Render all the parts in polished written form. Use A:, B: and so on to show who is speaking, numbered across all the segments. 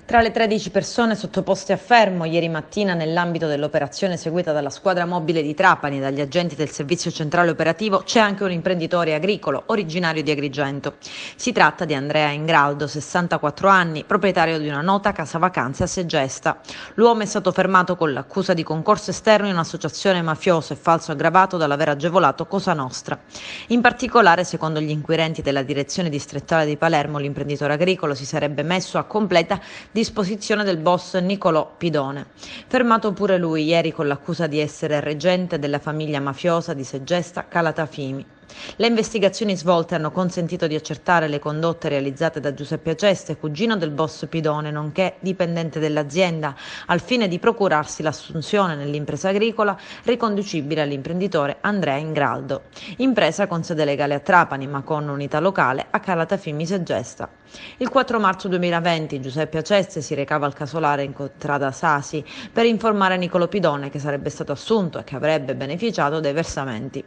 A: Tra le 13 persone sottoposte a fermo ieri mattina nell'ambito dell'operazione seguita dalla squadra mobile di Trapani e dagli agenti del servizio centrale operativo c'è anche un imprenditore agricolo originario di Agrigento. Si tratta di Andrea Ingraldo, 64 anni, proprietario di una nota casa vacanze a Segesta. L'uomo è stato fermato con l'accusa di concorso esterno in un'associazione mafiosa e falso aggravato dall'aver agevolato Cosa Nostra. In particolare, secondo gli inquirenti della direzione distrettale di Palermo, l'imprenditore agricolo si sarebbe messo a completa disposizione del boss Nicolò Pidone, fermato pure lui ieri con l'accusa di essere reggente della famiglia mafiosa di Segesta Calatafimi. Le investigazioni svolte hanno consentito di accertare le condotte realizzate da Giuseppe Aceste, cugino del boss Pidone, nonché dipendente dell'azienda, al fine di procurarsi l'assunzione nell'impresa agricola riconducibile all'imprenditore Andrea Ingraldo, impresa con sede legale a Trapani ma con unità locale a Calatafimi Segesta. Il 4 marzo 2020 Giuseppe Aceste si recava al casolare in contrada Sasi per informare Nicolò Pidone che sarebbe stato assunto e che avrebbe beneficiato dei versamenti.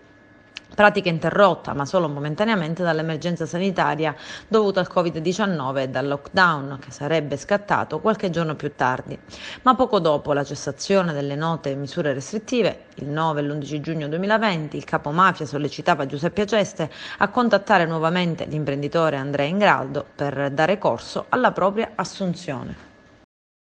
A: Pratica interrotta, ma solo momentaneamente, dall'emergenza sanitaria dovuta al Covid-19 e dal lockdown che sarebbe scattato qualche giorno più tardi. Ma poco dopo la cessazione delle note misure restrittive, il 9 e l'11 giugno 2020, il capo mafia sollecitava Giuseppe Aceste a contattare nuovamente l'imprenditore Andrea Ingraldo per dare corso alla propria assunzione.